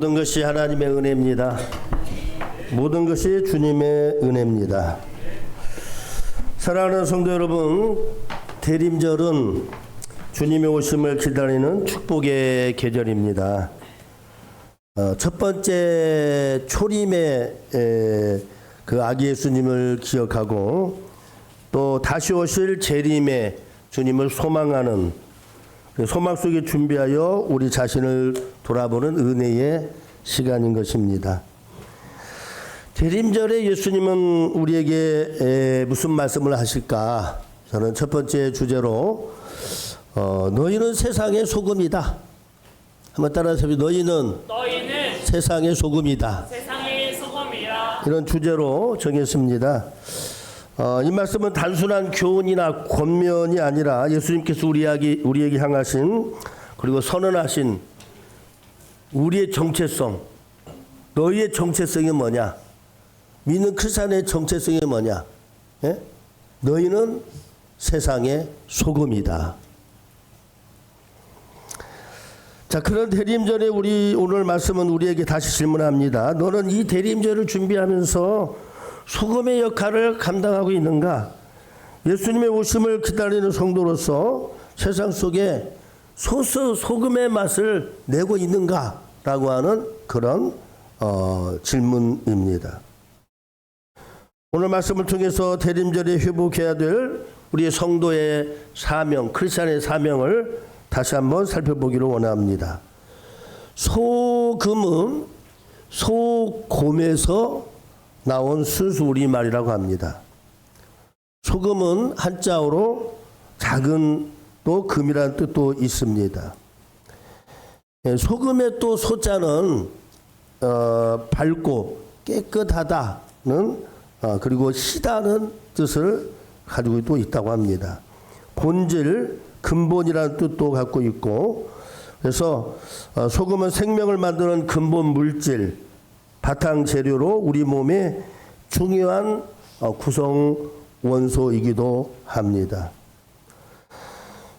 모든 것이 하나님의 은혜입니다. 모든 것이 주님의 은혜입니다. 사랑하는 성도 여러분, 대림절은 주님의 오심을 기다리는 축복의 계절입니다. 첫 번째 초림의 그 아기 예수님을 기억하고 또 다시 오실 재림의 주님을 소망하는 소망 속에 준비하여 우리 자신을 돌아보는 은혜의 시간인 것입니다. 대림절에 예수님은 우리에게 무슨 말씀을 하실까? 저는 첫 번째 주제로 너희는 세상의 소금이다. 한번 따라서 너희는 세상의 소금이다. 세상의 소금이라. 이런 주제로 정했습니다. 이 말씀은 단순한 교훈이나 권면이 아니라 예수님께서 우리에게 향하신 그리고 선언하신 우리의 정체성, 너희의 정체성이 뭐냐? 믿는 크리스찬의 정체성이 뭐냐? 예? 너희는 세상의 소금이다. 자, 그런 대림절에 오늘 말씀은 우리에게 다시 질문합니다. 너는 이 대림절을 준비하면서 소금의 역할을 감당하고 있는가? 예수님의 오심을 기다리는 성도로서 세상 속에 소금의 맛을 내고 있는가? 라고 하는 그런 질문입니다. 오늘 말씀을 통해서 대림절에 회복해야 될 우리의 성도의 사명, 크리스찬의 사명을 다시 한번 살펴보기를 원합니다. 소금은 소곰에서 나온 순수 우리말이라고 합니다. 소금은 한자어로 작은 또 금이라는 뜻도 있습니다. 소금의 또 소자는 밝고 깨끗하다는 그리고 시다는 뜻을 가지고 또 있다고 합니다. 본질, 근본이라는 뜻도 갖고 있고, 그래서 소금은 생명을 만드는 근본 물질, 바탕 재료로 우리 몸의 중요한 구성 원소이기도 합니다.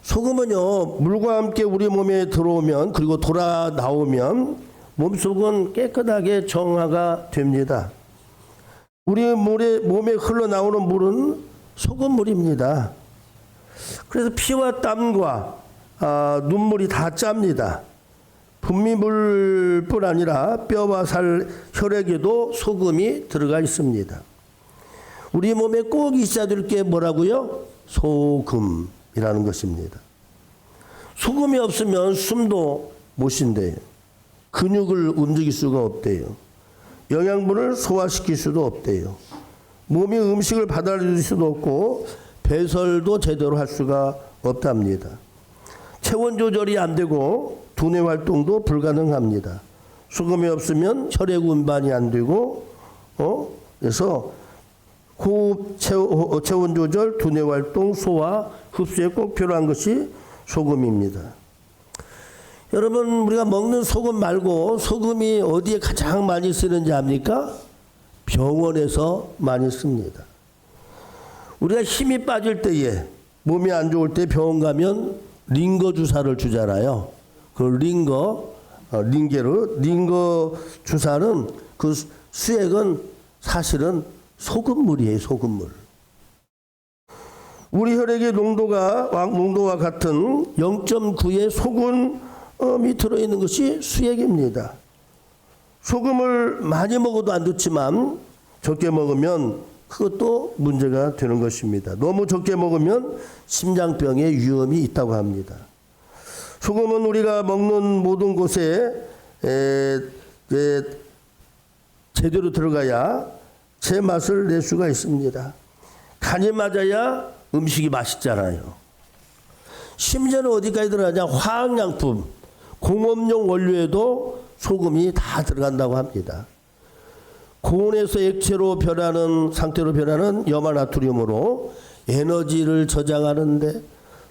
소금은요, 물과 함께 우리 몸에 들어오면 그리고 돌아 나오면 몸속은 깨끗하게 정화가 됩니다. 우리 몸에 흘러나오는 물은 소금물입니다. 그래서 피와 땀과 눈물이 다 짭니다. 분비물뿐 아니라 뼈와 살, 혈액에도 소금이 들어가 있습니다. 우리 몸에 꼭 있어야 될 게 뭐라고요? 소금이라는 것입니다. 소금이 없으면 숨도 못 쉰대요. 근육을 움직일 수가 없대요. 영양분을 소화시킬 수도 없대요. 몸이 음식을 받아들일 수도 없고 배설도 제대로 할 수가 없답니다. 체온 조절이 안 되고 두뇌 활동도 불가능합니다. 소금이 없으면 혈액 운반이 안 되고, 그래서 호흡, 체온 조절, 두뇌 활동, 소화, 흡수에 꼭 필요한 것이 소금입니다. 여러분, 우리가 먹는 소금 말고 소금이 어디에 가장 많이 쓰는지 압니까? 병원에서 많이 씁니다. 우리가 힘이 빠질 때에, 몸이 안 좋을 때 병원 가면 링거 주사를 주잖아요. 그 링거 주사는 그 수액은 사실은 소금물이에요, 소금물. 우리 혈액의 농도와 같은 0.9의 소금이 들어있는 것이 수액입니다. 소금을 많이 먹어도 안 좋지만 적게 먹으면 그것도 문제가 되는 것입니다. 너무 적게 먹으면 심장병의 위험이 있다고 합니다. 소금은 우리가 먹는 모든 곳에 제대로 들어가야 제 맛을 낼 수가 있습니다. 간이 맞아야 음식이 맛있잖아요. 심지어는 어디까지 들어가냐? 화학약품, 공업용 원료에도 소금이 다 들어간다고 합니다. 고온에서 액체로 상태로 변하는 염화나트륨으로 에너지를 저장하는데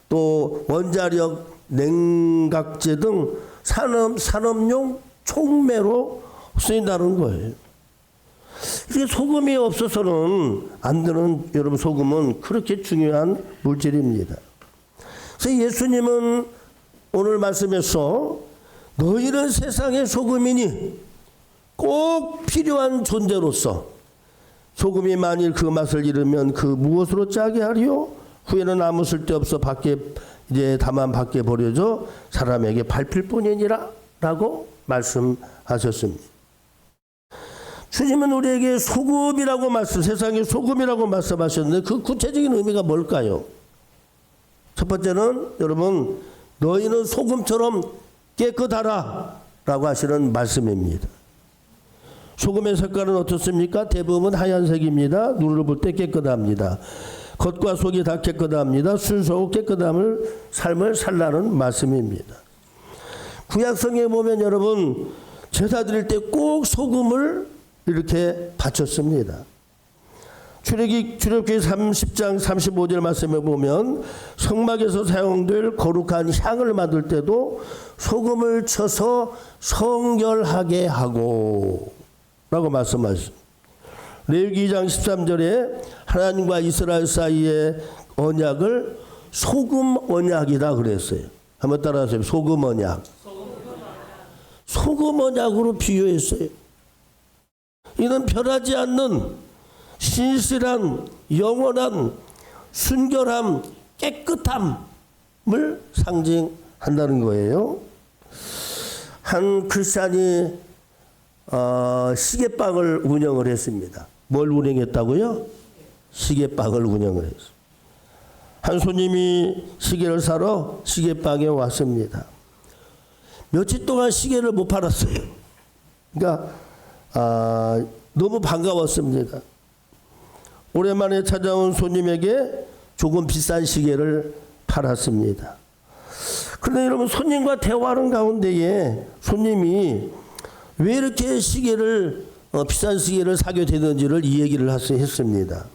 또 원자력, 냉각제 등 산업용 촉매로 쓰인다는 거예요. 이게 소금이 없어서는 안 되는, 여러분, 소금은 그렇게 중요한 물질입니다. 그래서 예수님은 오늘 말씀에서 너희는 세상의 소금이니 꼭 필요한 존재로서 소금이 만일 그 맛을 잃으면 그 무엇으로 짜게 하리요? 후에는 아무 쓸데없어 밖에 이제 다만 밖에 버려져 사람에게 밟힐 뿐이니라 라고 말씀하셨습니다. 주님은 우리에게 소금이라고 세상의 소금이라고 말씀하셨는데 그 구체적인 의미가 뭘까요? 첫 번째는 여러분 너희는 소금처럼 깨끗하라 라고 하시는 말씀입니다. 소금의 색깔은 어떻습니까? 대부분 하얀색입니다. 눈으로 볼 때 깨끗합니다. 겉과 속이 다 깨끗합니다. 순수하고 깨끗함을 삶을 살라는 말씀입니다. 구약성에 보면 여러분 제사 드릴 때 꼭 소금을 이렇게 바쳤습니다. 출애굽기 30장 35절 말씀에 보면 성막에서 사용될 거룩한 향을 맡을 때도 소금을 쳐서 성결하게 하고 라고 말씀하셨습니다. 레위기 2장 13절에 하나님과 이스라엘 사이의 언약을 소금 언약이다 그랬어요. 한번 따라하세요. 소금 언약. 소금 언약으로 비유했어요. 이는 변하지 않는 신실한 영원한 순결함, 깨끗함을 상징한다는 거예요. 한 크리스찬이 시계방을 운영을 했습니다. 뭘 운영했다고요? 시계방을 운영을 했어요. 한 손님이 시계를 사러 시계방에 왔습니다. 며칠 동안 시계를 못 팔았어요. 그러니까 너무 반가웠습니다. 오랜만에 찾아온 손님에게 조금 비싼 시계를 팔았습니다. 그런데 여러분 손님과 대화하는 가운데에 손님이 왜 이렇게 비싼 시계를 사게 되는지를 이 얘기를 했습니다.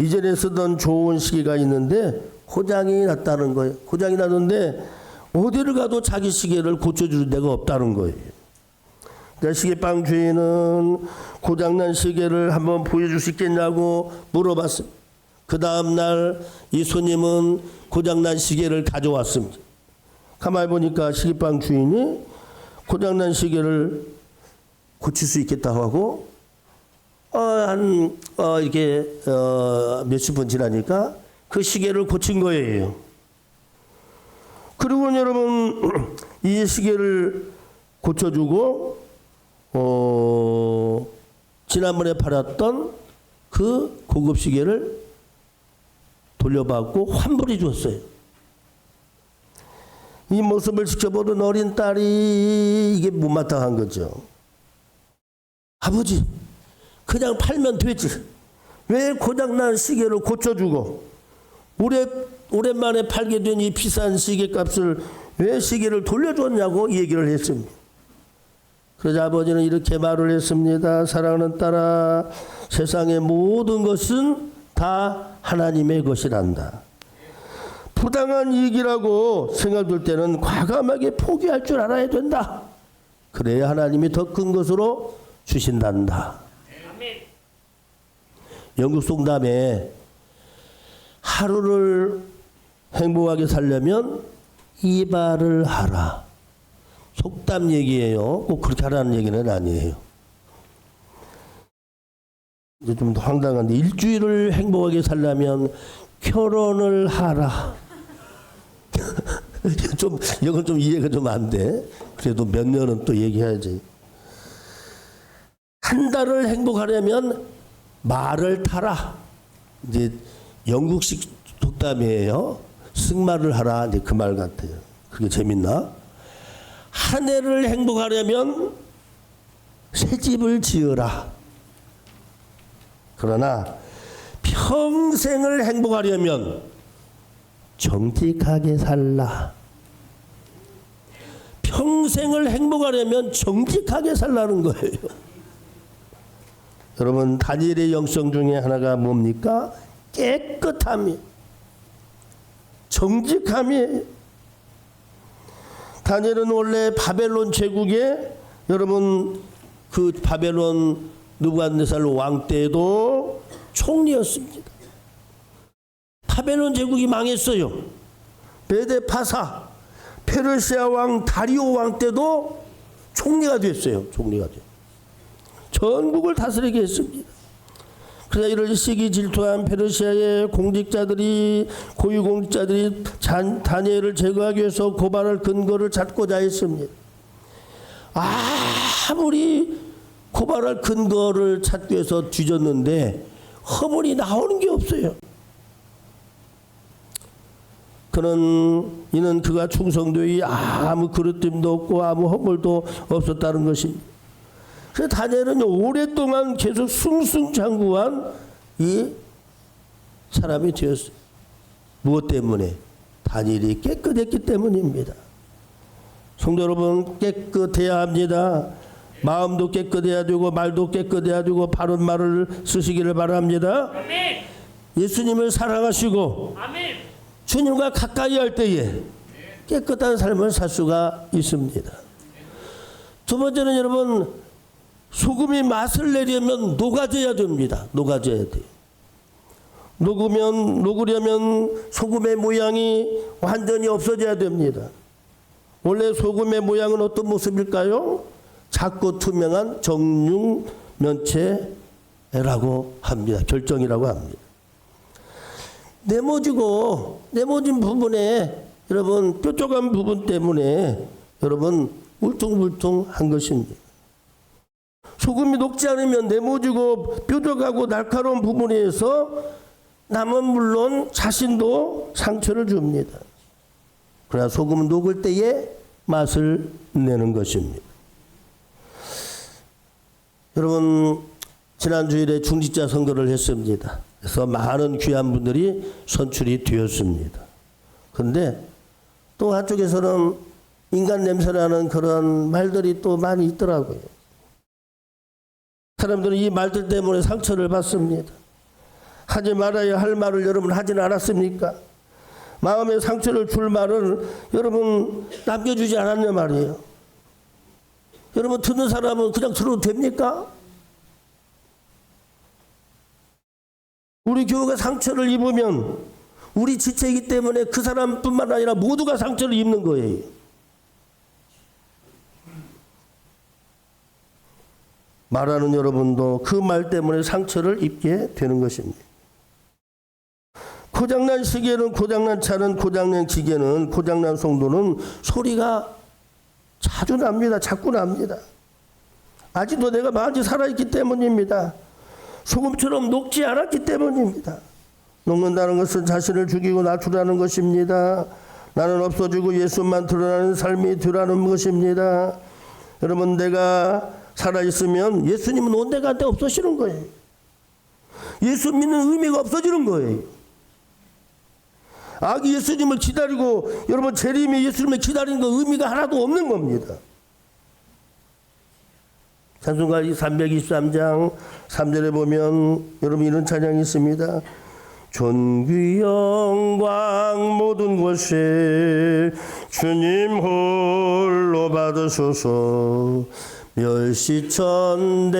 이전에 쓰던 좋은 시계가 있는데 고장이 났다는 거예요. 고장이 났는데 어디를 가도 자기 시계를 고쳐줄 데가 없다는 거예요. 그러니까 시계방 주인은 고장난 시계를 한번 보여줄 수 있겠냐고 물어봤습니다. 그 다음날 이 손님은 고장난 시계를 가져왔습니다. 가만히 보니까 시계방 주인이 고장난 시계를 고칠 수 있겠다고 하고 이렇게 몇십 분 지나니까 그 시계를 고친 거예요. 그리고 여러분 이 시계를 고쳐주고 지난번에 팔았던 그 고급 시계를 돌려받고 환불해 줬어요. 이 모습을 지켜보던 어린 딸이 이게 못마땅한 거죠. 아버지, 그냥 팔면 되지. 왜 고장난 시계를 고쳐주고 오랜만에 팔게 된 이 비싼 시계 값을 왜 시계를 돌려줬냐고 얘기를 했습니다. 그러자 아버지는 이렇게 말을 했습니다. 사랑하는 딸아, 세상의 모든 것은 다 하나님의 것이란다. 부당한 이익이라고 생각될 때는 과감하게 포기할 줄 알아야 된다. 그래야 하나님이 더 큰 것으로 주신단다. 영국 속담에 하루를 행복하게 살려면 이발을 하라. 속담 얘기예요. 꼭 그렇게 하라는 얘기는 아니에요. 이제 좀 황당한데 일주일을 행복하게 살려면 결혼을 하라. 좀 이건 좀 이해가 좀 안 돼. 그래도 몇 년은 또 얘기해야지. 한 달을 행복하려면 말을 타라. 이제 영국식 속담이에요. 승마를 하라. 이제 그 말 같아요. 그게 재밌나? 한 해를 행복하려면 새 집을 지어라. 그러나 평생을 행복하려면 정직하게 살라. 평생을 행복하려면 정직하게 살라는 거예요. 여러분 다니엘의 영성 중에 하나가 뭡니까? 깨끗함이, 정직함이. 다니엘은 원래 바벨론 제국에 여러분 그 바벨론 느부갓네살 왕 때도 총리였습니다. 바벨론 제국이 망했어요. 메데파사 페르시아 왕 다리오 왕 때도 총리가 됐어요. 총리가 돼요. 전국을 다스리게 했습니다. 그러나 이를 시기 질투한 페르시아의 공직자들이 고위공직자들이 다니엘을 제거하기 위해서 고발할 근거를 찾고자 했습니다. 아무리 고발할 근거를 찾기 위해서 뒤졌는데 허물이 나오는 게 없어요. 이는 그가 충성되이 아무 그릇됨도 없고 아무 허물도 없었다는 것입니다. 그래서 다니엘은 오랫동안 계속 승승장구한 이 사람이 되었어요. 무엇 때문에? 다니엘이 깨끗했기 때문입니다. 성도 여러분, 깨끗해야 합니다. 마음도 깨끗해야 되고 말도 깨끗해야 되고 바른 말을 쓰시기를 바랍니다. 아멘. 예수님을 사랑하시고 아멘. 주님과 가까이 할 때에 깨끗한 삶을 살 수가 있습니다. 두 번째는 여러분, 소금이 맛을 내려면 녹아져야 됩니다. 녹아져야 돼요. 녹으려면 소금의 모양이 완전히 없어져야 됩니다. 원래 소금의 모양은 어떤 모습일까요? 작고 투명한 정육 면체라고 합니다. 결정이라고 합니다. 네모진 부분에 여러분 뾰족한 부분 때문에 여러분 울퉁불퉁한 것입니다. 소금이 녹지 않으면 네모지고 뾰족하고 날카로운 부분에서 남은 물론 자신도 상처를 줍니다. 그러나 소금은 녹을 때에 맛을 내는 것입니다. 여러분, 지난 주일에 중직자 선거를 했습니다. 그래서 많은 귀한 분들이 선출이 되었습니다. 그런데 또 한쪽에서는 인간 냄새나는 그런 말들이 또 많이 있더라고요. 사람들은 이 말들 때문에 상처를 받습니다. 하지 말아야 할 말을 여러분 하지는 않았습니까? 마음에 상처를 줄 말을 여러분 남겨주지 않았냐 말이에요. 여러분 듣는 사람은 그냥 들어도 됩니까? 우리 교회가 상처를 입으면 우리 지체이기 때문에 그 사람뿐만 아니라 모두가 상처를 입는 거예요. 말하는 여러분도 그 말 때문에 상처를 입게 되는 것입니다. 고장난 시계는, 고장난 차는, 고장난 기계는, 고장난 성도는 소리가 자주 납니다. 자꾸 납니다. 아직도 내가 많이 살아있기 때문입니다. 소금처럼 녹지 않았기 때문입니다. 녹는다는 것은 자신을 죽이고 낮추라는 것입니다. 나는 없어지고 예수만 드러나는 삶이 되라는 것입니다. 여러분, 내가 살아있으면 예수님은 온데간데 없어지는 거예요. 예수 믿는 의미가 없어지는 거예요. 악이 예수님을 기다리고 여러분 재림이 예수님을 기다리는 거 의미가 하나도 없는 겁니다. 찬송가 323장 3절에 보면 여러분 이런 찬양이 있습니다. 존귀 영광 모든 것에 주님 홀로 받으소서. 멸시천대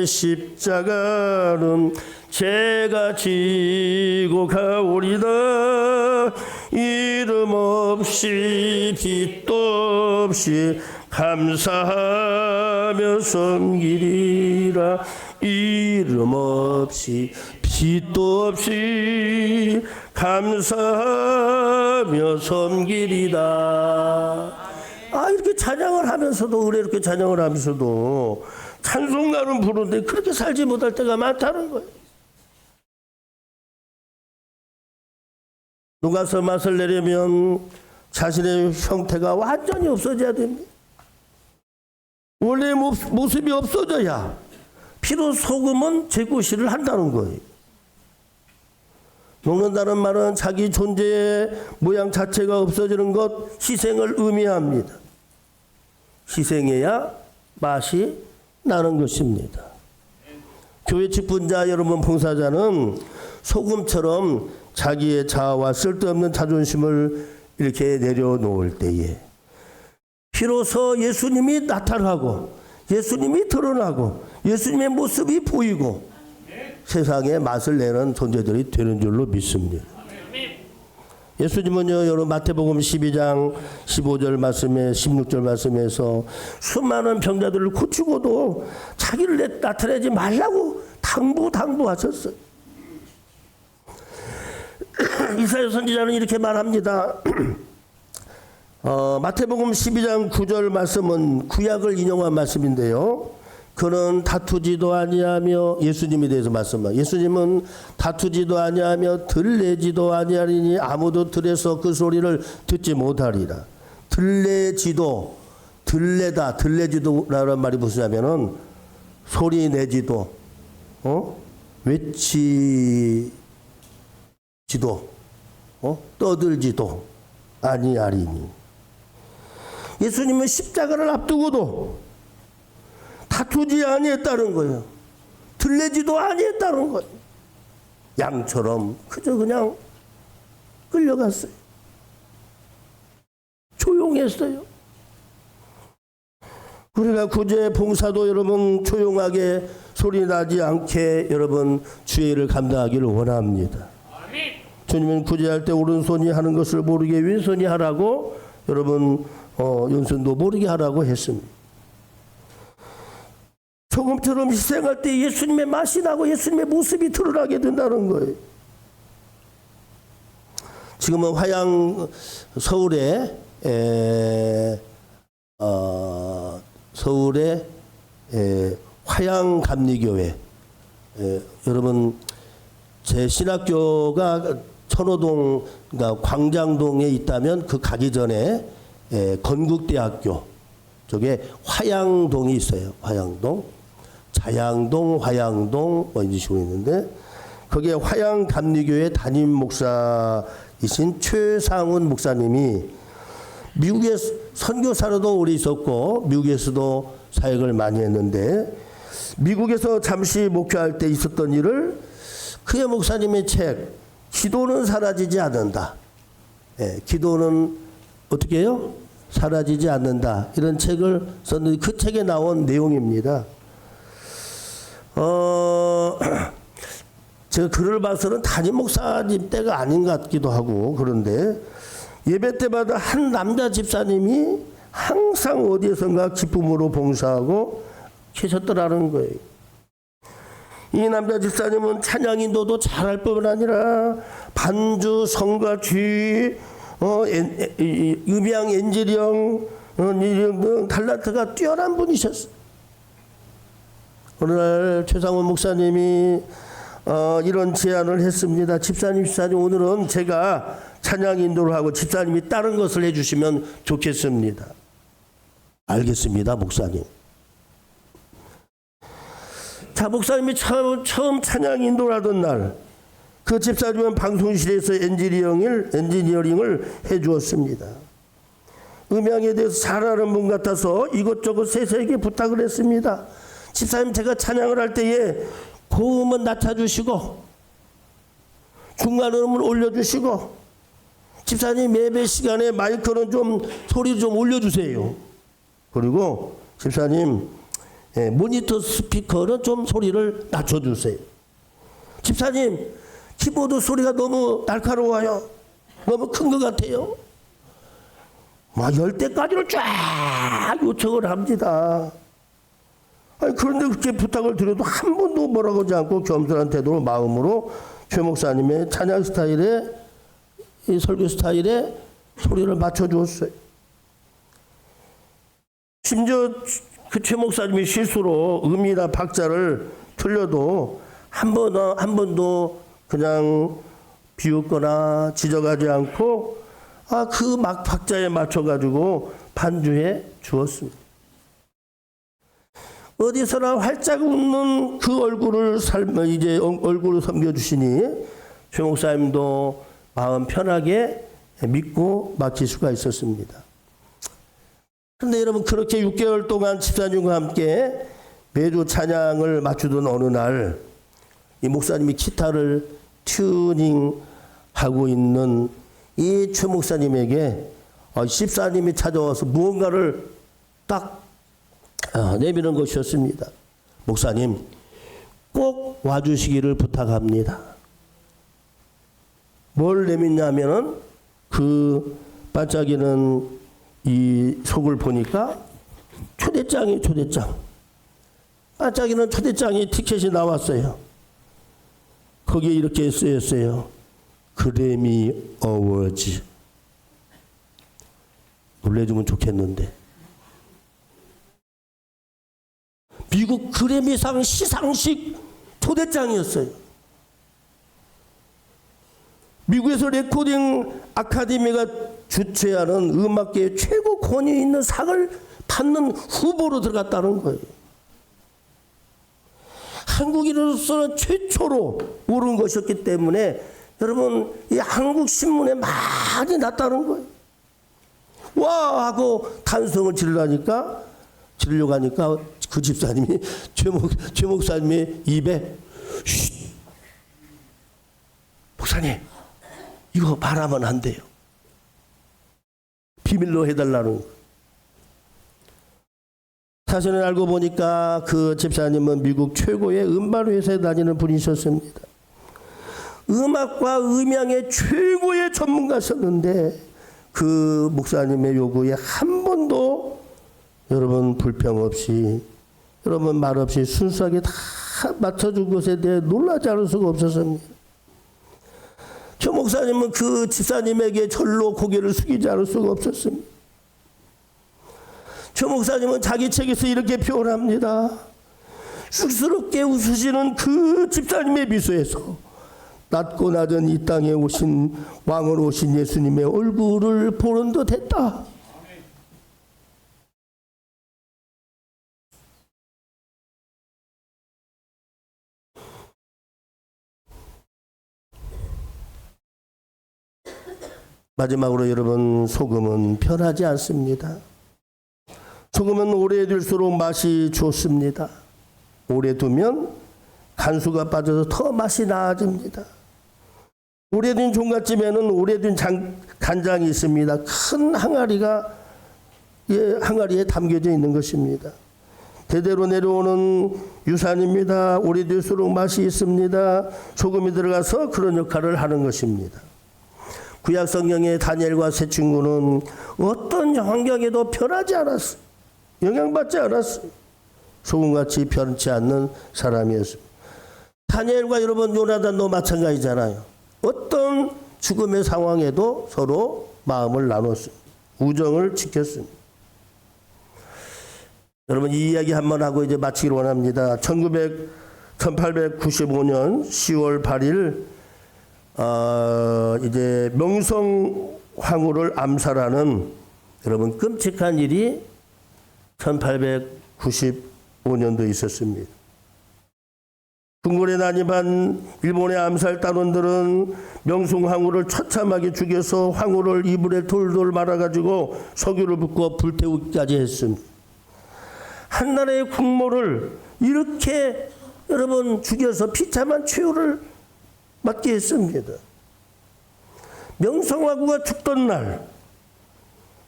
십자가는 제가 지고 가오리다. 이름 없이 빛도 없이 감사하며 섬기리라. 이름 없이 빛도 없이 감사하며 섬기리다. 이렇게 찬양을 하면서도, 의뢰 이렇게 찬양을 하면서도 찬송가는 부르는데 그렇게 살지 못할 때가 많다는 거예요. 녹아서 맛을 내려면 자신의 형태가 완전히 없어져야 됩니다. 원래 모습이 없어져야 피로 소금은 재구시를 한다는 거예요. 녹는다는 말은 자기 존재의 모양 자체가 없어지는 것, 희생을 의미합니다. 희생해야 맛이 나는 것입니다. 교회 직분자 여러분, 봉사자는 소금처럼 자기의 자아와 쓸데없는 자존심을 이렇게 내려놓을 때에 비로소 예수님이 나타나고 예수님이 드러나고 예수님의 모습이 보이고 세상에 맛을 내는 존재들이 되는 줄로 믿습니다. 예수님은요, 여러분 마태복음 12장 15절 말씀에 16절 말씀에서 수많은 병자들을 고치고도 자기를 나타내지 말라고 당부하셨어요. 이사야 선지자는 이렇게 말합니다. 마태복음 12장 9절 말씀은 구약을 인용한 말씀인데요. 그는 다투지도 아니하며, 예수님에 대해서 말씀합니다. 예수님은 다투지도 아니하며 들레지도 아니하리니 아무도 들에서 그 소리를 듣지 못하리라. 들레지도라는 말이 무엇이냐면은 소리 내지도, 외치지도, 떠들지도 아니하리니. 예수님은 십자가를 앞두고도 다투지 아니했다는 거예요. 들레지도 아니했다는 거예요. 양처럼 그저 그냥 끌려갔어요. 조용했어요. 우리가 구제 봉사도 여러분 조용하게 소리 나지 않게 여러분 주의를 감당하기를 원합니다. 주님은 구제할 때 오른손이 하는 것을 모르게 왼손이 하라고 여러분 왼손도 모르게 하라고 했습니다. 소금처럼 희생할 때 예수님의 맛이 나고 예수님의 모습이 드러나게 된다는 거예요. 지금은 서울에 화양감리교회, 여러분 제 신학교가 천호동, 그러니까 광장동에 있다면 그 가기 전에 건국대학교 쪽에 화양동이 있어요. 화양동. 자양동, 화양동 뭐 이런 식으로 있는데 거기에 화양감리교회 담임 목사이신 최상훈 목사님이 미국에 선교사로도 오래 있었고 미국에서도 사역을 많이 했는데 미국에서 잠시 목회할 때 있었던 일을 그의 목사님의 책 기도는 사라지지 않는다. 기도는 어떻게 해요? 사라지지 않는다. 이런 책을 썼는데 그 책에 나온 내용입니다. 제가 글을 봐서는 담임 목사님 때가 아닌 것 같기도 하고 그런데 예배 때마다 한 남자 집사님이 항상 어디에선가 기쁨으로 봉사하고 계셨더라는 거예요. 이 남자 집사님은 찬양 인도도 잘할 뿐만 아니라 반주, 성가, 주의, 음향, 엔지령 등 달란트가 뛰어난 분이셨어요. 오늘 최상훈 목사님이 이런 제안을 했습니다. 집사님 오늘은 제가 찬양 인도를 하고 집사님이 다른 것을 해주시면 좋겠습니다. 알겠습니다, 목사님. 자, 목사님이 처음 찬양 인도를 하던 날 그 집사님은 방송실에서 엔지니어링을 해주었습니다. 음향에 대해서 잘 아는 분 같아서 이것저것 세세하게 부탁을 했습니다. 집사님, 제가 찬양을 할 때에 고음은 낮춰주시고 중간 음을 올려주시고 집사님 예배 시간에 마이크는 좀 소리 좀 올려주세요. 그리고 집사님 모니터 스피커는 좀 소리를 낮춰주세요. 집사님 키보드 소리가 너무 날카로워요. 너무 큰 것 같아요. 막 10대까지를 쫙 요청을 합니다. 아니, 그런데 그렇게 부탁을 드려도 한 번도 뭐라고 하지 않고 겸손한 태도로 마음으로 최 목사님의 찬양 스타일에 이 설교 스타일에 소리를 맞춰주었어요. 심지어 그 최 목사님이 실수로 음이나 박자를 틀려도 한 번도 그냥 비웃거나 지적하지 않고 그 막 박자에 맞춰가지고 반주해 주었습니다. 어디서나 활짝 웃는 그 얼굴을 얼굴을 섬겨주시니 최 목사님도 마음 편하게 믿고 맡길 수가 있었습니다. 그런데 여러분 그렇게 6개월 동안 집사님과 함께 매주 찬양을 맞추던 어느 날 이 목사님이 기타를 튜닝하고 있는 이 최 목사님에게 집사님이 찾아와서 무언가를 딱 내미는 것이었습니다. 목사님, 꼭 와주시기를 부탁합니다. 뭘 내밀냐면은 그 반짝이는 이 속을 보니까 초대장이 초대장. 반짝이는 초대장이 티켓이 나왔어요. 거기에 이렇게 쓰였어요. 그래미 어워즈. 놀래주면 좋겠는데. 미국 그래미상 시상식 초대장이었어요. 미국에서 레코딩 아카데미가 주최하는 음악계의 최고 권위 있는 상을 받는 후보로 들어갔다는 거예요. 한국인으로서는 최초로 오른 것이었기 때문에 여러분 이 한국 신문에 많이 났다는 거예요. 와 하고 탄성을 지르려고 하니까 그 집사님이 최 목사님의 입에 쉿, 목사님 이거 말하면 안 돼요. 비밀로 해달라는 거예요. 사실은 알고 보니까 그 집사님은 미국 최고의 음반 회사에 다니는 분이셨습니다. 음악과 음향의 최고의 전문가셨는데 그 목사님의 요구에 한 번도 여러분 불평 없이 여러분 말 없이 순수하게 다 맞춰준 것에 대해 놀라지 않을 수가 없었습니다. 저 목사님은 그 집사님에게 절로 고개를 숙이지 않을 수가 없었습니다. 저 목사님은 자기 책에서 이렇게 표현합니다. 쑥스럽게 웃으시는 그 집사님의 미소에서 낮고 낮은 이 땅에 오신 왕으로 오신 예수님의 얼굴을 보는 듯 했다. 마지막으로 여러분, 소금은 변하지 않습니다. 소금은 오래 둘수록 맛이 좋습니다. 오래 두면 간수가 빠져서 더 맛이 나아집니다. 오래된 종갓집에는 오래된 간장이 있습니다. 큰 항아리에 담겨져 있는 것입니다. 대대로 내려오는 유산입니다. 오래될수록 맛이 있습니다. 소금이 들어가서 그런 역할을 하는 것입니다. 구약 성경의 다니엘과 세 친구는 어떤 환경에도 변하지 않았어요. 영향받지 않았어요. 소금같이 변치 않는 사람이었습니다. 다니엘과 여러분 요나단도 마찬가지잖아요. 어떤 죽음의 상황에도 서로 마음을 나눴습니다. 우정을 지켰습니다. 여러분 이 이야기 한번 하고 이제 마치기로 원합니다. 1895년 10월 8일 이제 명성황후를 암살하는 여러분 끔찍한 일이 1895년도에 있었습니다. 궁궐에 난입한 일본의 암살 단원들은 명성황후를 처참하게 죽여서 황후를 이불에 돌돌 말아가지고 석유를 붓고 불태우기까지 했습니다. 한나라의 국모를 이렇게 여러분 죽여서 비참한 최후를 맞게 했습니다. 명성황후가 죽던 날,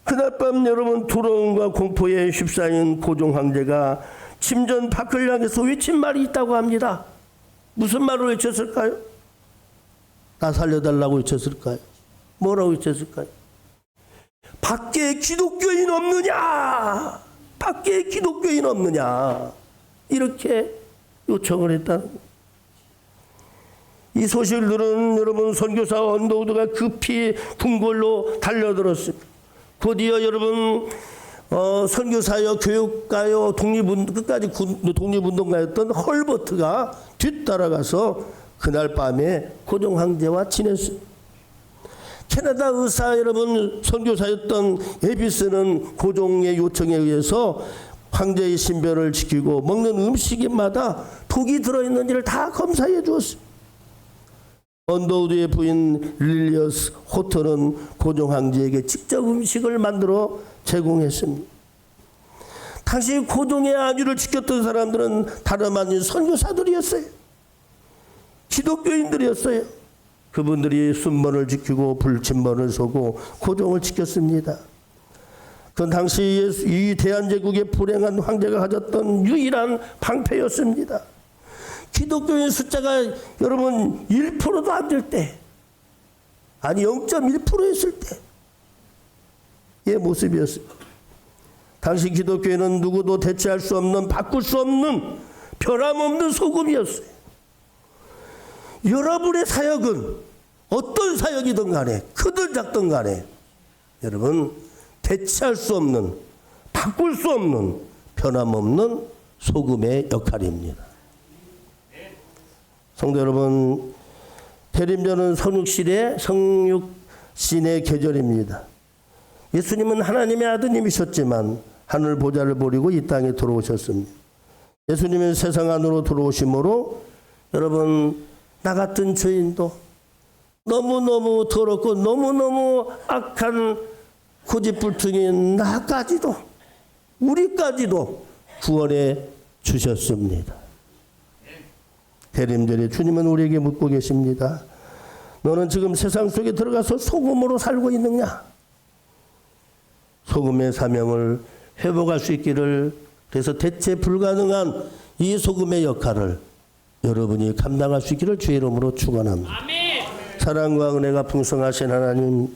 그날 밤 여러분 두려움과 공포에 휩싸인 고종 황제가 침전 밖을 향해서 외친 말이 있다고 합니다. 무슨 말을 외쳤을까요? 나 살려달라고 외쳤을까요? 뭐라고 외쳤을까요? 밖에 기독교인 없느냐? 밖에 기독교인 없느냐? 이렇게 요청을 했다는 거예요. 이 소식을 들은 여러분 선교사 언더우드가 급히 궁궐로 달려들었습니다. 곧이어 여러분 선교사여 교육가여 끝까지 독립운동가였던 헐버트가 뒤따라가서 그날 밤에 고종 황제와 지냈습니다. 캐나다 의사 여러분 선교사였던 에비스는 고종의 요청에 의해서 황제의 신변을 지키고 먹는 음식마다 독이 들어있는지를 다 검사해 주었습니다. 언더우드의 부인 릴리어스 호터는 고종 황제에게 직접 음식을 만들어 제공했습니다. 당시 고종의 안위를 지켰던 사람들은 다름 아닌 선교사들이었어요. 기독교인들이었어요. 그분들이 순번을 지키고 불침번을 서고 고종을 지켰습니다. 그건 당시 이 대한제국의 불행한 황제가 가졌던 유일한 방패였습니다. 기독교인 숫자가 여러분 1%도 안 될 때 아니 0.1%였을 때의 모습이었어요. 당시 기독교회는 누구도 대체할 수 없는, 바꿀 수 없는, 변함없는 소금이었어요. 여러분의 사역은 어떤 사역이든 간에, 크든 작든 간에 여러분 대체할 수 없는, 바꿀 수 없는, 변함없는 소금의 역할입니다. 성도 여러분, 대림절은 성육신의 계절입니다. 예수님은 하나님의 아드님이셨지만 하늘 보좌를 버리고 이 땅에 들어오셨습니다. 예수님은 세상 안으로 들어오심으로 여러분 나 같은 죄인도 너무너무 더럽고 너무너무 악한 고집불통인 나까지도, 우리까지도 구원해 주셨습니다. 대림절에 주님은 우리에게 묻고 계십니다. 너는 지금 세상 속에 들어가서 소금으로 살고 있느냐? 소금의 사명을 회복할 수 있기를, 그래서 대체 불가능한 이 소금의 역할을 여러분이 감당할 수 있기를 주의 이름으로 축원합니다. 아멘. 사랑과 은혜가 풍성하신 하나님,